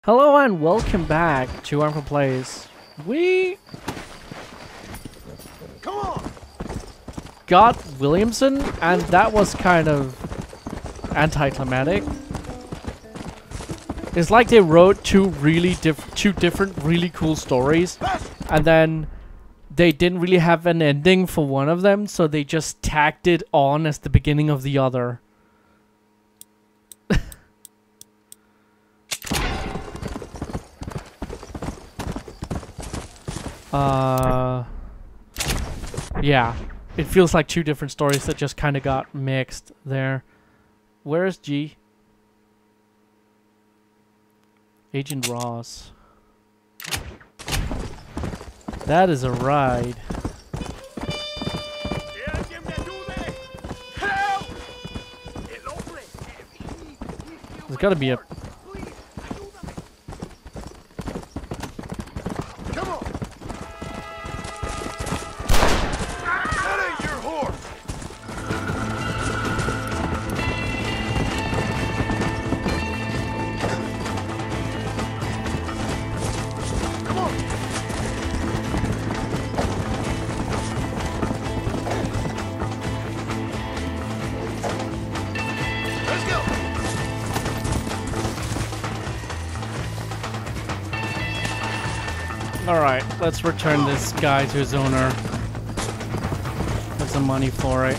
Hello and welcome back to Ankford Plays. We got Williamson, and that was kind of anticlimactic. It's like they wrote two different really cool stories, and then they didn't really have an ending for one of them, so they just tacked it on as the beginning of the other. Yeah. It feels like two different stories that just kind of got mixed there. Where's G? Agent Ross. That is a ride. There's gotta be a... Alright, let's return this guy to his owner. Get some money for it.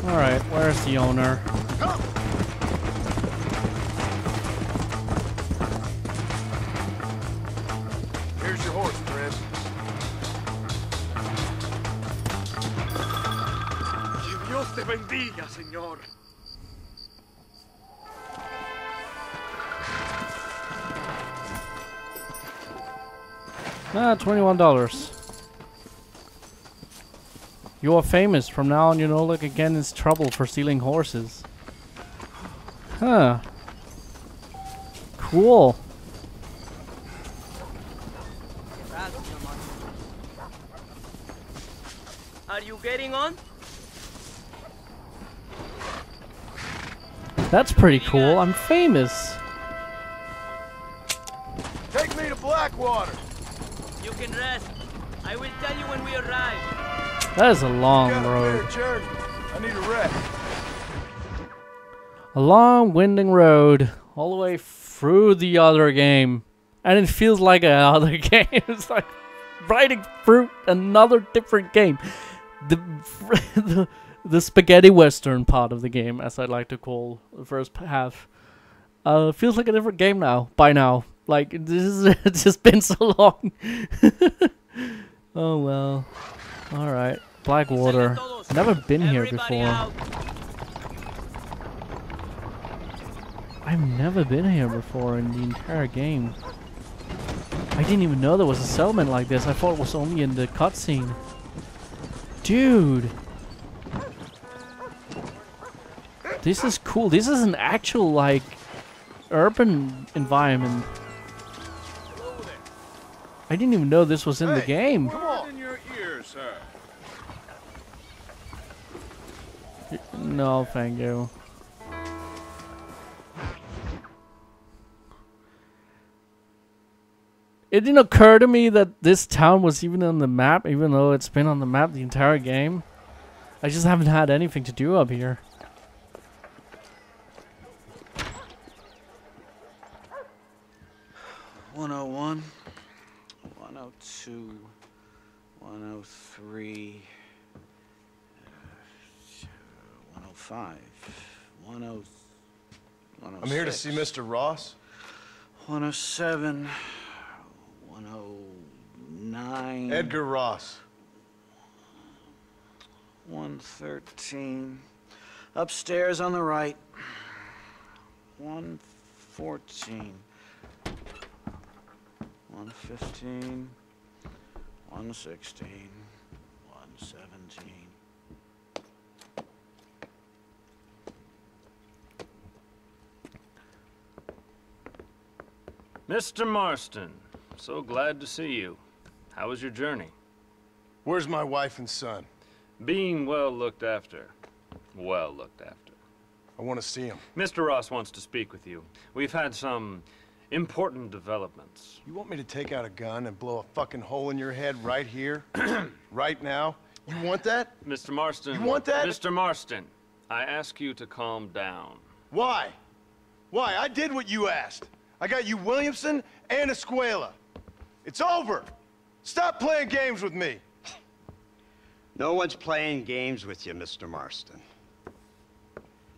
Alright, where's the owner? Bendiga, señor. $21. You are famous. From now on, you no look again in trouble for stealing horses. Huh. Cool. Are you getting on? That's pretty cool. I'm famous. Take me to Blackwater. You can rest. I will tell you when we arrive. That is a long road. I need a rest. A long, winding road all the way through the other game. And it feels like another game. It's like riding through another different game. The spaghetti western part of the game, as I like to call the first half, feels like a different game now. By now, like this is it's just been so long. Oh well. All right, Blackwater. Never been here before. I've never been here before in the entire game. I didn't even know there was a settlement like this. I thought it was only in the cutscene. Dude. This is cool. This is an actual, like, urban environment. I didn't even know this was in the game. Come on. In your ear, sir. No, thank you. It didn't occur to me that this town was even on the map, even though it's been on the map the entire game. I just haven't had anything to do up here. $101, $102, $103, $105, $106. I'm here to see Mr. Ross. $107, $109. Edgar Ross. $113. Upstairs on the right. $114. 115, 116, 117. Mr. Marston, so glad to see you. How was your journey? Where's my wife and son? Being well looked after. Well looked after. I want to see him. Mr. Ross wants to speak with you. We've had some important developments. You want me to take out a gun and blow a fucking hole in your head right here? Right now? You want that? Mr. Marston. You want that? Mr. Marston, I ask you to calm down. Why? Why? I did what you asked. I got you Williamson and Escuela. It's over. Stop playing games with me. No one's playing games with you, Mr. Marston.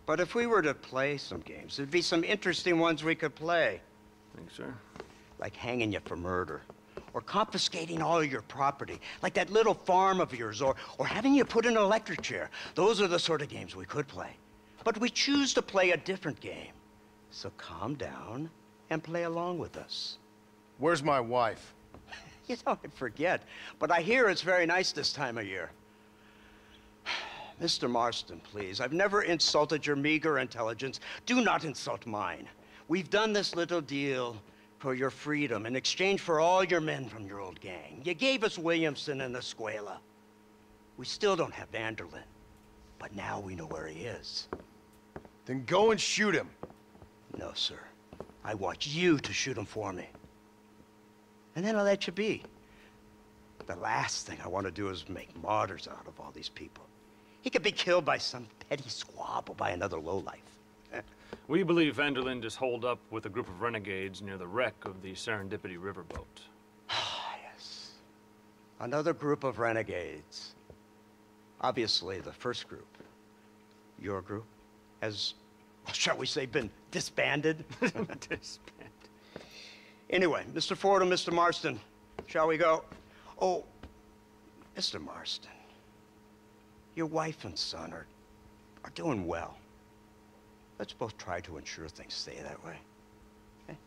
But if we were to play some games, there'd be some interesting ones we could play. Thanks, sir. Like hanging you for murder. Or confiscating all your property. Like that little farm of yours. Or having you put in an electric chair. Those are the sort of games we could play. But we choose to play a different game. So calm down and play along with us. Where's my wife? You know, I forget. But I hear it's very nice this time of year. Mr. Marston, please. I've never insulted your meager intelligence. Do not insult mine. We've done this little deal for your freedom in exchange for all your men from your old gang. You gave us Williamson and Escuela. We still don't have Mandolin, but now we know where he is. Then go and shoot him. No, sir. I want you to shoot him for me. And then I'll let you be. The last thing I want to do is make martyrs out of all these people. He could be killed by some petty squabble by another lowlife. We believe Vandalin just holed up with a group of renegades near the wreck of the Serendipity riverboat. Ah, yes. Another group of renegades. Obviously, the first group, your group, has, shall we say, been disbanded? Disbanded. Anyway, Mr. Ford and Mr. Marston, shall we go? Oh, Mr. Marston, your wife and son are doing well. Let's both try to ensure things stay that way. Okay?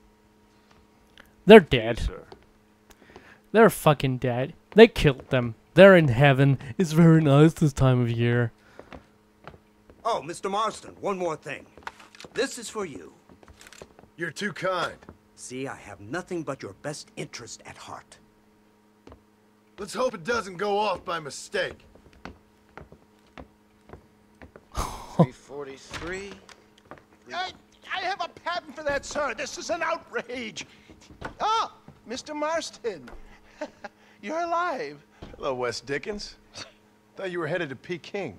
They're dead. Yes, sir. They're fucking dead. They killed them. They're in heaven. It's very nice this time of year. Oh, Mr. Marston, one more thing. This is for you. You're too kind. See, I have nothing but your best interest at heart. Let's hope it doesn't go off by mistake. 343. I have a patent for that, sir. This is an outrage. Ah, Mr. Marston. You're alive. Hello, Wes Dickens. Thought you were headed to Peking.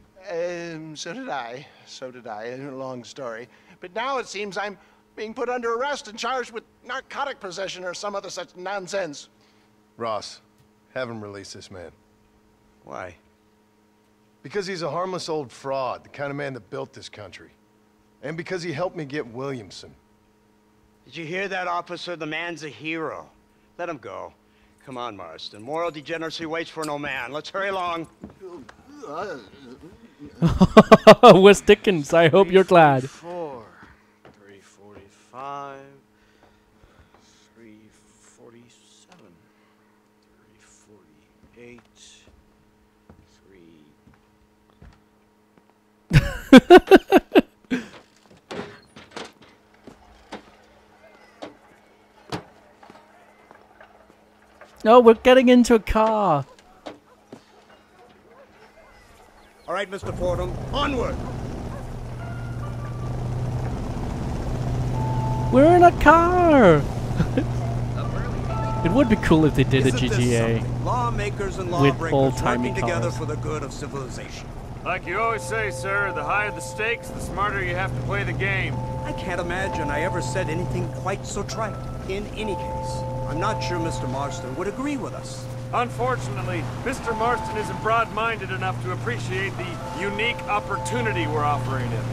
So did I. So did I. A long story. But now it seems I'm being put under arrest and charged with narcotic possession or some other such nonsense. Ross, have him release this man. Why? Because he's a harmless old fraud, the kind of man that built this country. And because he helped me get Williamson. Did you hear that, officer? The man's a hero. Let him go. Come on, Marston. Moral degeneracy waits for no man. Let's hurry along. Wes Dickens, I hope you're glad. 345, 347, 348, 3... Oh, we're getting into a car. All right, Mr. Fordham, onward! We're in a car. It would be cool if they did a GTA Lawmakers and with lawbreakers old-timey working together cars. for the good of civilization. Like you always say, sir, the higher the stakes, the smarter you have to play the game. I can't imagine I ever said anything quite so trite. In any case, I'm not sure Mr. Marston would agree with us. Unfortunately, Mr. Marston isn't broad-minded enough to appreciate the unique opportunity we're offering him.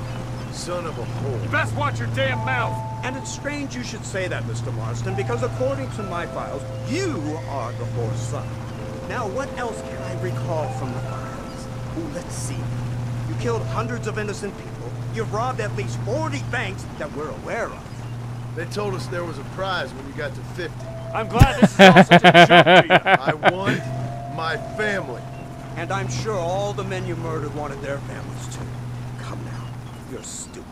Son of a whore. You best watch your damn mouth! And it's strange you should say that, Mr. Marston, because according to my files, you are the whore's son. Now, what else can I recall from the files? Ooh, let's see. You killed hundreds of innocent people. You've robbed at least 40 banks that we're aware of. They told us there was a prize when you got to 50. I'm glad this is all such a joke to you. I want my family. And I'm sure all the men you murdered wanted their families too. Come now, you're stupid.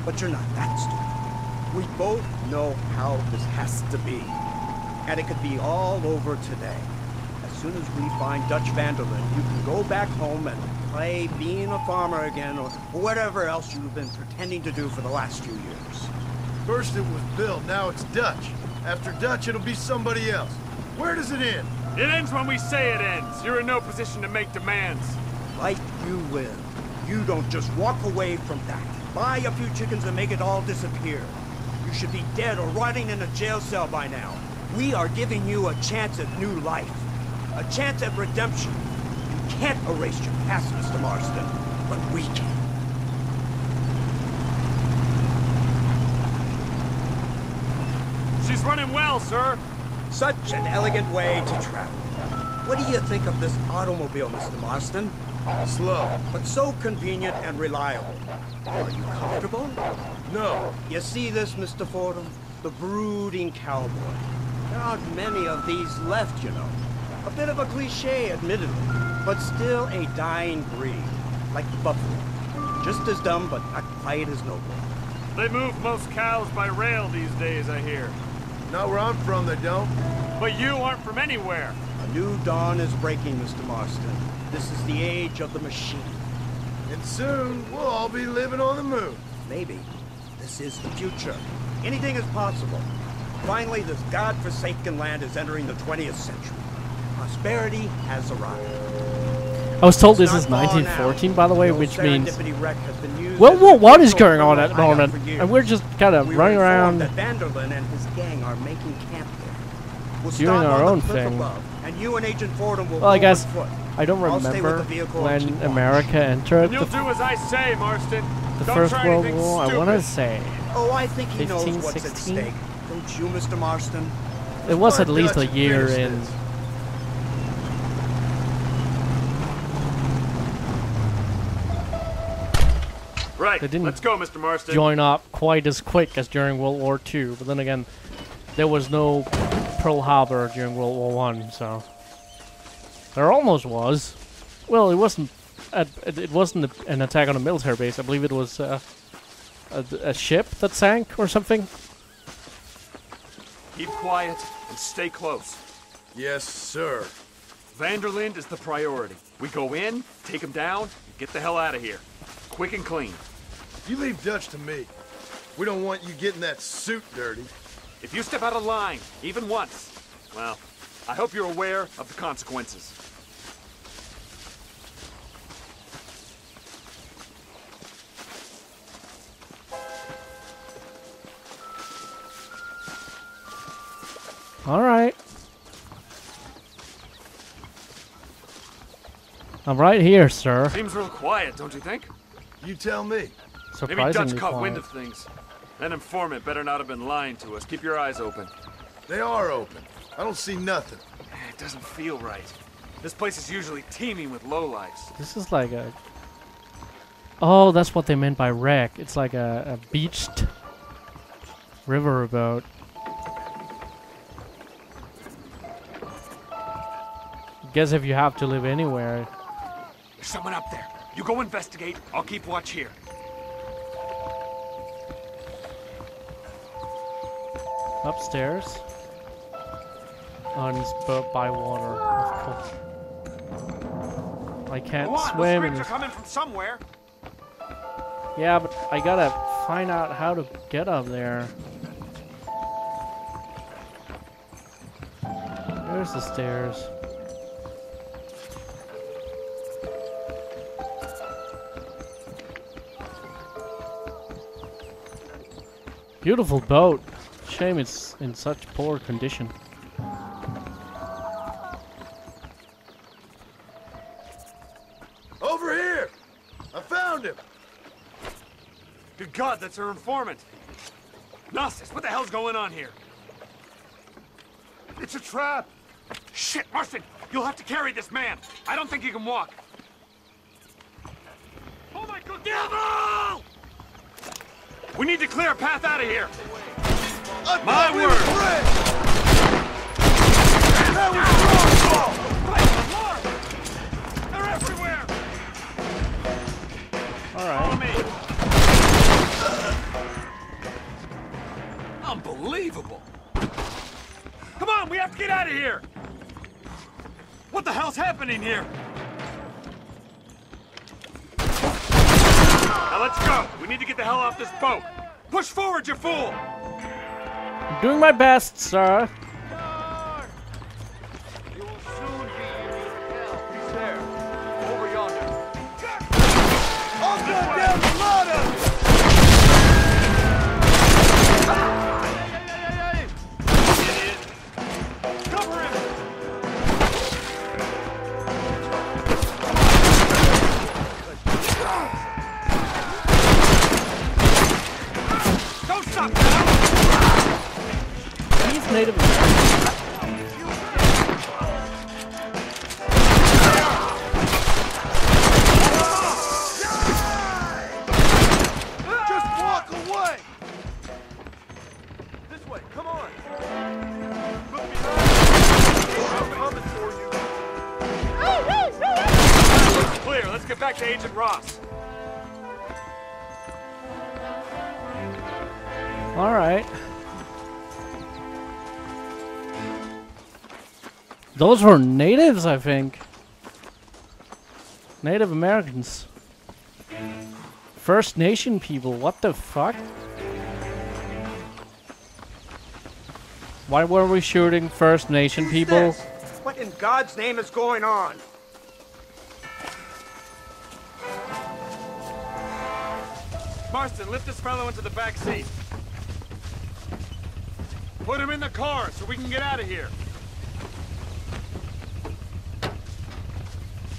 But you're not that stupid. We both know how this has to be. And it could be all over today. As soon as we find Dutch Mandolin, you can go back home and play being a farmer again, or whatever else you've been pretending to do for the last few years. First it was Bill, now it's Dutch. After Dutch, it'll be somebody else. Where does it end? It ends when we say it ends. You're in no position to make demands. Like you will. You don't just walk away from that. Buy a few chickens and make it all disappear. You should be dead or rotting in a jail cell by now. We are giving you a chance at new life. A chance at redemption. You can't erase your past, Mr. Marston, but we can. She's running well, sir. Such an elegant way to travel. What do you think of this automobile, Mr. Marston? Slow. But so convenient and reliable. Are you comfortable? No. You see this, Mr. Fordham? The brooding cowboy. There aren't many of these left, you know. A bit of a cliche, admittedly, but still a dying breed. Like the buffalo. Just as dumb, but not quite as noble. They move most cows by rail these days, I hear. Not where I'm from, they don't. But you aren't from anywhere. A new dawn is breaking, Mr. Marston. This is the age of the machine. And soon, we'll all be living on the moon. Maybe. This is the future. Anything is possible. Finally, this godforsaken land is entering the 20th century. Prosperity has arrived. I was told this It's is not far 1914, now. by the way, The old which means... serendipity wreck has been used Well, as what a is going on at the hideout moment? for years. And we're just kind of We running were around informed that Mandolin and his gang are making camp there. We'll doing start our on the own cliff thing. above, and you and Agent Fordham will Well, I go guess on foot. I don't I'll stay with remember the vehicle and keep when watch. America entered And you'll the, do as I say, Marston. the Don't First try World anything War. I stupid. want to say Oh, I think he knows 15, what's at 16? stake. Don't you, Mr. Marston? it was at Our least a Dutch year finished in. this. Right, They didn't let's go, Mr. Marston. Join up quite as quick as during World War II. But then again, there was no Pearl Harbor during World War One, so there almost was. Well, it wasn't. It wasn't an attack on a military base. I believe it was a ship that sank or something. Keep quiet and stay close. Yes, sir. Vanderlinde is the priority. We go in, take him down, and get the hell out of here. Quick and clean. You leave Dutch to me. We don't want you getting that suit dirty. If you step out of line, even once, well, I hope you're aware of the consequences. All right. I'm right here, sir. Seems real quiet, don't you think? You tell me. Maybe Surprisingly Dutch caught wind quiet. of things. That informant better not have been lying to us. Keep your eyes open. They are open. I don't see nothing. It doesn't feel right. This place is usually teeming with lowlifes. This is like a... Oh, that's what they meant by wreck. It's like a beached riverboat. Guess if you have to live anywhere. There's someone up there. You go investigate. I'll keep watch here. Upstairs. On his boat by water, of course. I can't Go on, swim. those In screams are this. coming from somewhere. Yeah, but I gotta find out how to get up there. There's the stairs. Beautiful boat. Shame it's in such poor condition. Over here! I found him! Good God, that's our informant. Gnosis, what the hell's going on here? It's a trap. Shit, Marston, you'll have to carry this man. I don't think he can walk. Oh my God, devil! We need to clear a path out of here. My word! That was They're everywhere! All Follow right. me. Unbelievable! Come on, we have to get out of here! What the hell's happening here? Now let's go! We need to get the hell off this boat! Push forward, you fool! I'm doing my best, sir. You will soon be in your hell. He's there. Over yonder. I'll go down the ladder! Cover him! Don't stop now! He's Native American. Just walk away! This way, come on! Look behind you. I'm coming for you. Looks clear. Let's get back to Agent Ross. All right. Those were natives, I think. Native Americans. First Nation people, what the fuck? Why were we shooting First Nation people? What in God's name is going on? Marston, lift this fellow into the back seat. Put him in the car so we can get out of here.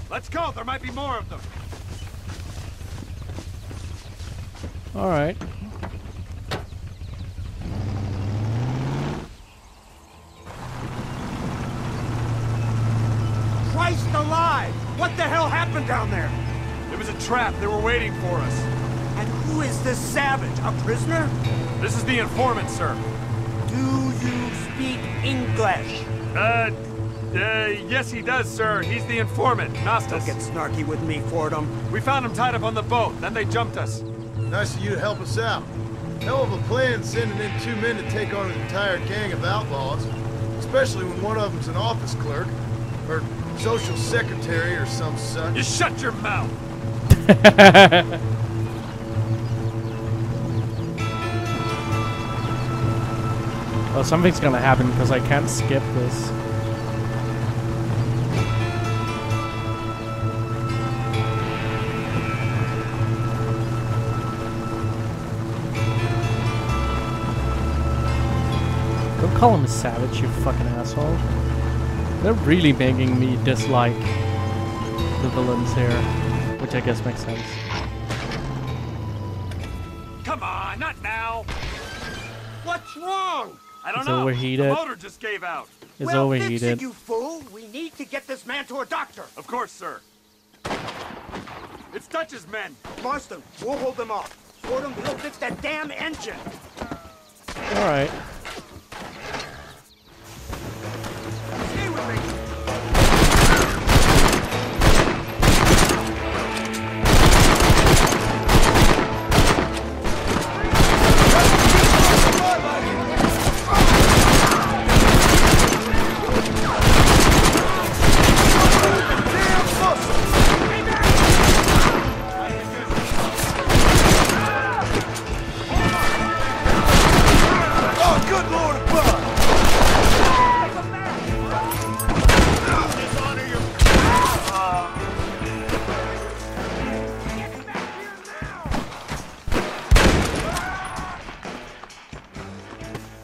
Let's go. There might be more of them. All right. Christ alive! What the hell happened down there? It was a trap. They were waiting for us. And who is this savage? A prisoner? This is the informant, sir. Do you speak English? Yes he does, sir. He's the informant, Nastas. Don't get snarky with me, Fordham. We found him tied up on the boat, then they jumped us. Nice of you to help us out. Hell of a plan sending in 2 men to take on an entire gang of outlaws. Especially when one of them's an office clerk. Or social secretary or some such. You shut your mouth! Well, something's gonna happen because I can't skip this. Don't call him a savage, you fucking asshole. They're really making me dislike the villains here, which I guess makes sense. Come on, not now! What's wrong? I don't It's know. overheated. The motor just gave out. It's Well, fix overheated. it, you fool! We need to get this man to a doctor. Of course, sir. It's Dutch's men. Marston, we'll hold them off. Fordham, we'll fix that damn engine. All right. Stay with me.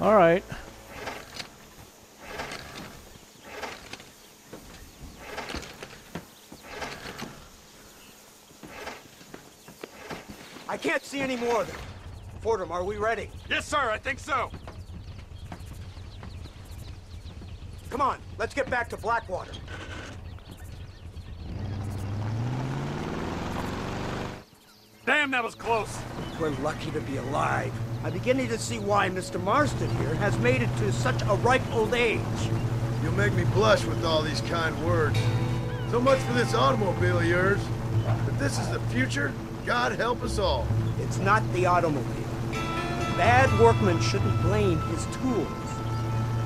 All right. I can't see any more of them. Fordham, are we ready? Yes, sir, I think so. Come on, let's get back to Blackwater. Damn, that was close. We're lucky to be alive. I'm beginning to see why Mr. Marston here has made it to such a ripe old age. You'll make me blush with all these kind words. So much for this automobile of yours. But this is the future. God help us all. It's not the automobile. bad workman shouldn't blame his tools.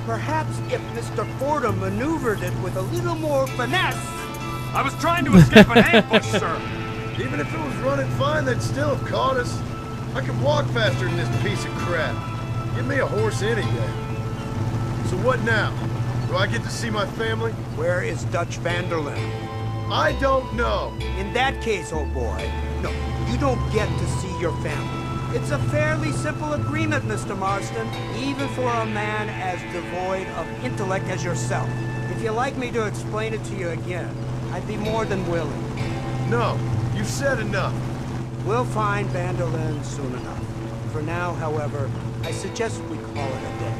Perhaps if Mr. Fordham maneuvered it with a little more finesse... I was trying to escape an ambush, sir! Even if it was running fine, they'd still have caught us. I can walk faster than this piece of crap. Give me a horse any day. So what now? Do I get to see my family? Where is Dutch Vanderlyn? I don't know. In that case, old boy, no, you don't get to see your family. It's a fairly simple agreement, Mr. Marston, even for a man as devoid of intellect as yourself. If you'd like me to explain it to you again, I'd be more than willing. No, you've said enough. We'll find Mandolin soon enough. For now, however, I suggest we call it a day.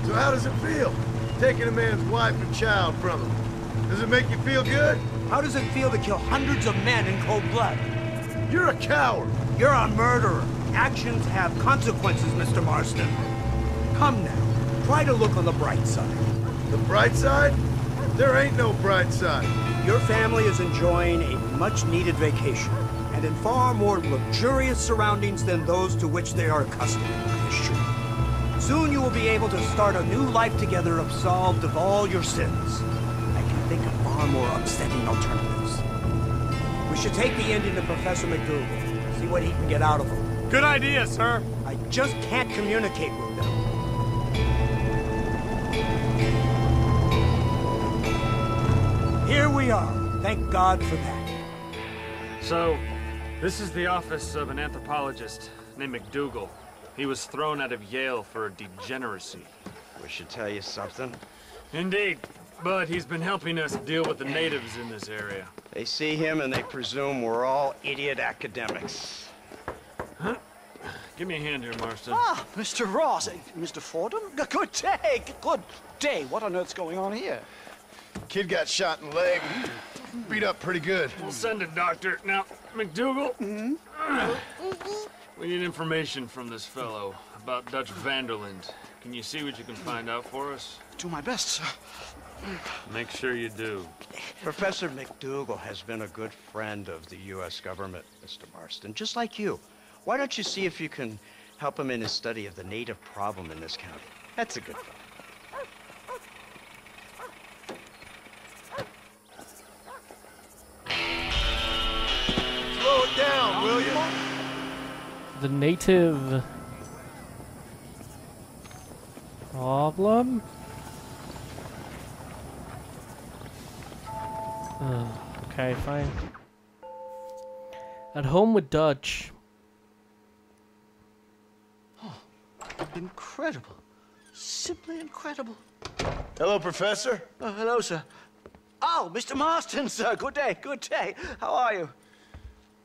So how does it feel, taking a man's wife and child from him? Does it make you feel good? How does it feel to kill hundreds of men in cold blood? You're a coward. You're a murderer. Actions have consequences, Mr. Marston. Come now, try to look on the bright side. The bright side? There ain't no bright side. Your family is enjoying a much-needed vacation, and in far more luxurious surroundings than those to which they are accustomed, I assure you. Soon you will be able to start a new life together absolved of all your sins. I can think of far more upsetting alternatives. We should take the Indian to Professor McDougal, see what he can get out of him. Good idea, sir. I just can't communicate with them. Here we are. Thank God for that. So, this is the office of an anthropologist named McDougal. He was thrown out of Yale for a degeneracy. We should tell you something. Indeed, but he's been helping us deal with the natives in this area. They see him and they presume we're all idiot academics. Huh? Give me a hand here, Marston. Ah, Mr. Ross. Mr. Fordham? Good day. Good day. What on earth's going on here? Kid got shot in the leg. Beat up pretty good. We'll send a doctor. Now, McDougal, we need information from this fellow about Dutch Vanderlyn. Can you see what you can find out for us? Do my best, sir. Make sure you do. Professor McDougal has been a good friend of the U.S. government, Mr. Marston, just like you. Why don't you see if you can help him in his study of the native problem in this county? That's a good fellow. Slow it down, will you? The native problem? Okay, fine. At home with Dutch. Incredible. Simply incredible. Hello, Professor. Oh, hello, sir. Oh, Mr. Marston, sir. Good day, good day. How are you?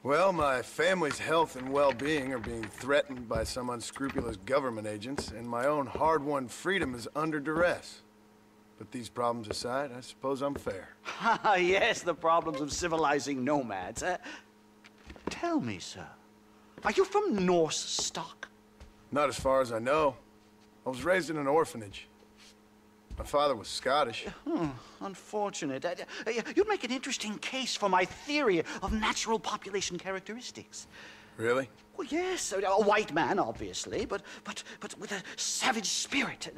Well, my family's health and well-being are being threatened by some unscrupulous government agents, and my own hard-won freedom is under duress. But these problems aside, I suppose I'm fair. Yes, the problems of civilizing nomads. Tell me, sir, are you from Norse stock? Not as far as I know. I was raised in an orphanage. My father was Scottish. Unfortunate. You'd make an interesting case for my theory of natural population characteristics. Really? Well, yes, a white man, obviously, but with a savage spirit.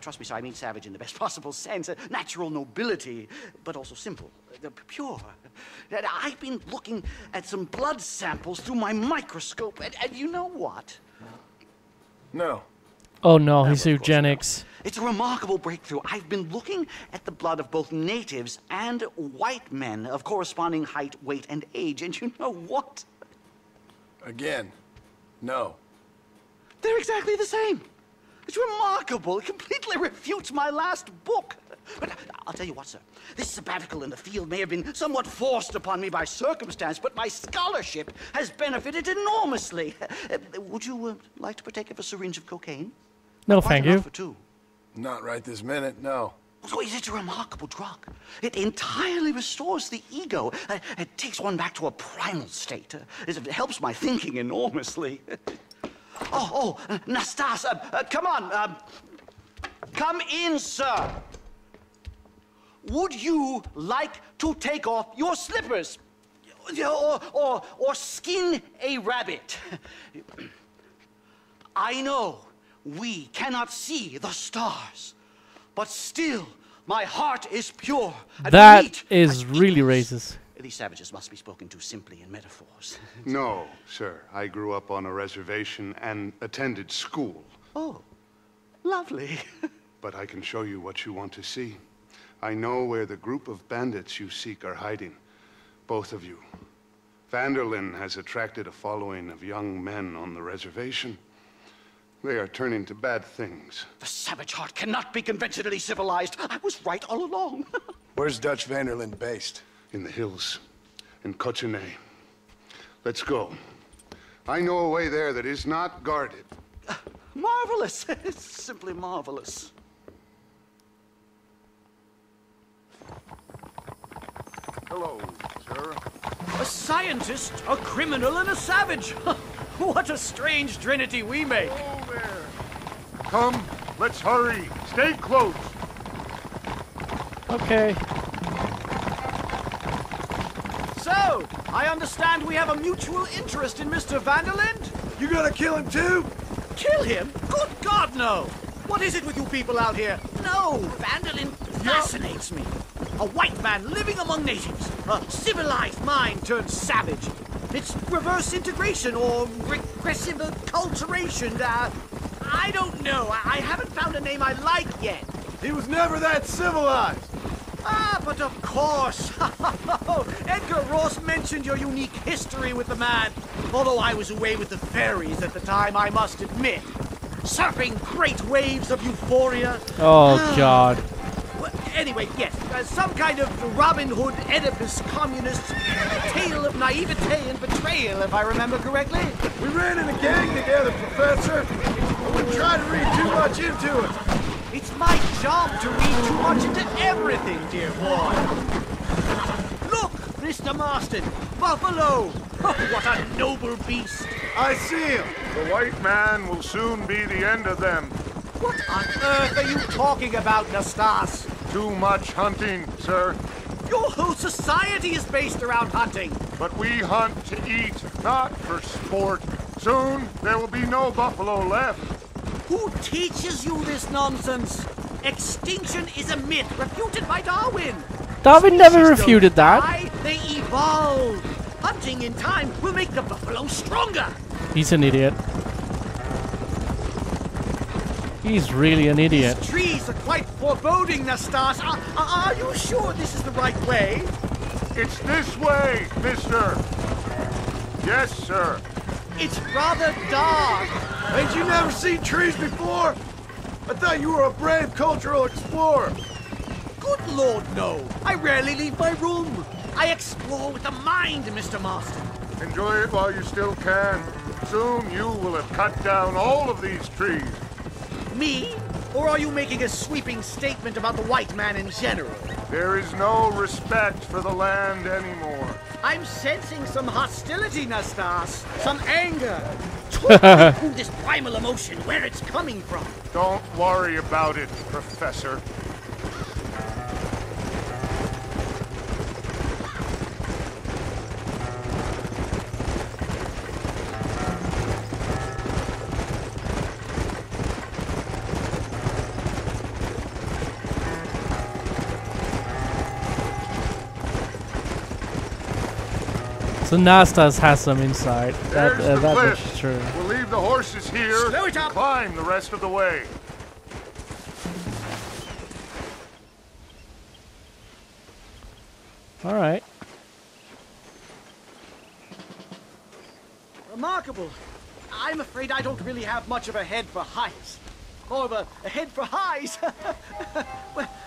Trust me, sir, I mean savage in the best possible sense. Natural nobility, but also simple, pure. I've been looking at some blood samples through my microscope, and you know what? No. Oh no, he's eugenics. It's a remarkable breakthrough. I've been looking at the blood of both natives and white men of corresponding height, weight, and age, and you know what? Again, no. They're exactly the same. It's remarkable. It completely refutes my last book. But I'll tell you what, sir. This sabbatical in the field may have been somewhat forced upon me by circumstance, but my scholarship has benefited enormously. Would you like to partake of a syringe of cocaine? No, Quite thank enough you. for two. Not right this minute, no. So it's a remarkable drug. It entirely restores the ego. It takes one back to a primal state. It helps my thinking enormously. Nastas, come on. Come in, sir. Would you like to take off your slippers? Or skin a rabbit? I know we cannot see the stars, but still my heart is pure. And That meet is as really equals. racist. These savages must be spoken to simply in metaphors. No, sir. I grew up on a reservation and attended school. Oh, lovely. But I can show you what you want to see. I know where the group of bandits you seek are hiding. Both of you. Mandolin has attracted a following of young men on the reservation. They are turning to bad things. The savage heart cannot be conventionally civilized. I was right all along. Where's Dutch Vanderlyn based? In the hills, in Cochene. Let's go. I know a way there that is not guarded. Marvelous. It's simply marvelous. Hello, sir. A scientist, a criminal, and a savage. What a strange trinity we make. Oh, there. Come, let's hurry. Stay close. Okay. So, I understand we have a mutual interest in Mr. Vanderlyn? You gonna kill him too? Kill him? Good God, no! What is it with you people out here? No, Vanderlyn fascinates me. A white man living among natives. A civilized mind turned savage. It's reverse integration or regressive acculturation. I don't know. I haven't found a name I like yet. He was never that civilized. Ah, but of course. Edgar Ross mentioned your unique history with the man. Although I was away with the fairies at the time, I must admit. Surfing great waves of euphoria. Oh, God. Well, anyway, yes. Some kind of Robin Hood, Oedipus, communist tale of naivete and betrayal, if I remember correctly. We ran in a gang together, Professor. I wouldn't try to read too much into it. It's my job to read too much into everything, dear boy. Look, Mr. Marston, buffalo. Oh, what a noble beast. I see him. The white man will soon be the end of them. What on earth are you talking about, Nastas? Too much hunting, sir. Your whole society is based around hunting. But we hunt to eat, not for sport. Soon, there will be no buffalo left. Who teaches you this nonsense? Extinction is a myth refuted by Darwin. Darwin never Species refuted don't that. die, they evolve. Hunting in time will make the buffalo stronger. He's an idiot. He's really an idiot. These trees are quite foreboding, Nastas. Are you sure this is the right way? It's this way, mister. Yes, sir. It's rather dark. Ain't you never seen trees before? I thought you were a brave cultural explorer. Good Lord, no. I rarely leave my room. I explore with the mind, Mr. Marston. Enjoy it while you still can. Soon you will have cut down all of these trees. Me? Or are you making a sweeping statement about the white man in general? There is no respect for the land anymore. I'm sensing some hostility, Nastas. Some anger. Talk me through this primal emotion, where it's coming from. Don't worry about it, Professor. So Nastas has some insight. There's the That cliff. is true. We'll leave the horses here. Slow it up. Climb the rest of the way. All right. Remarkable. I'm afraid I don't really have much of a head for heights. Or of a head for highs.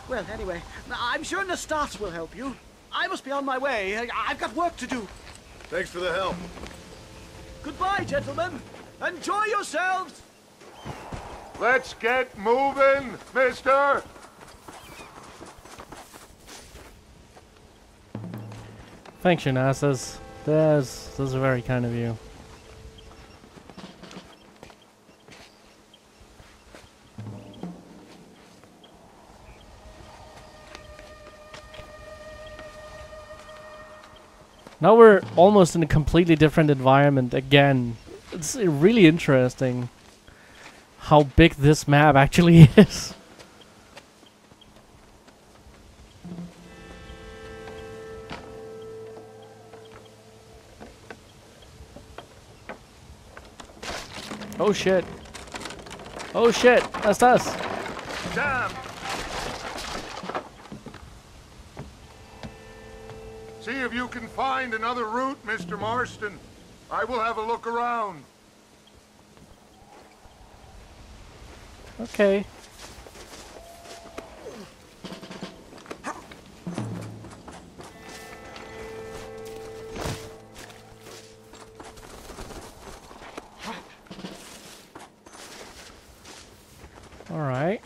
well, anyway, I'm sure Nastas will help you. I must be on my way. I've got work to do. Thanks for the help. Goodbye, gentlemen. Enjoy yourselves. Let's get moving, mister. Thanks, Nastas. That's very kind of you. Now we're almost in a completely different environment again. It's really interesting. how big this map actually is. Oh shit. Oh shit, that's us. Damn! See if you can find another route, Mr. Marston. I will have a look around. Okay. All right.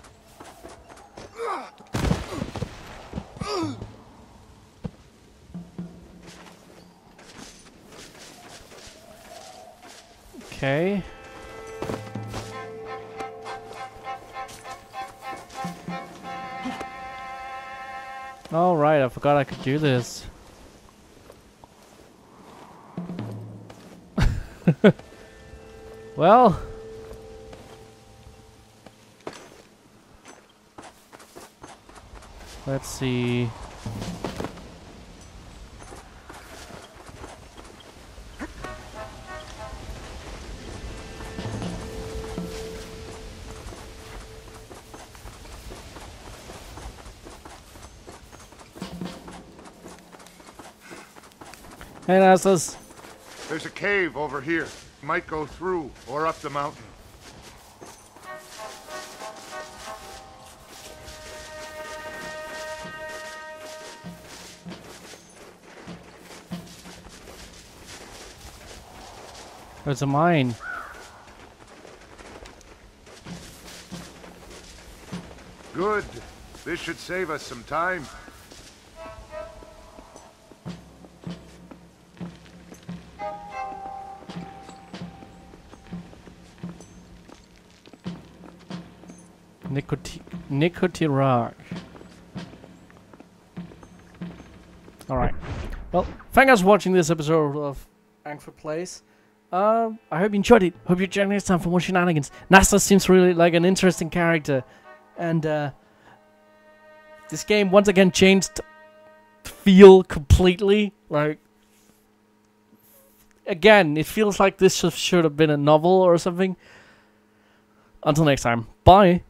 Okay. All right, I forgot I could do this. Well, let's see. Hey, Nastas. There's a cave over here. Might go through or up the mountain. There's a mine. Good. This should save us some time. Nicotirage. Alright. Well, thank you for watching this episode of Ankford Plays. I hope you enjoyed it. Hope you join next time for more shenanigans. Nasta seems really like an interesting character. And this game once again changed feel completely. Like, again, it feels like this should have been a novel or something. Until next time. Bye.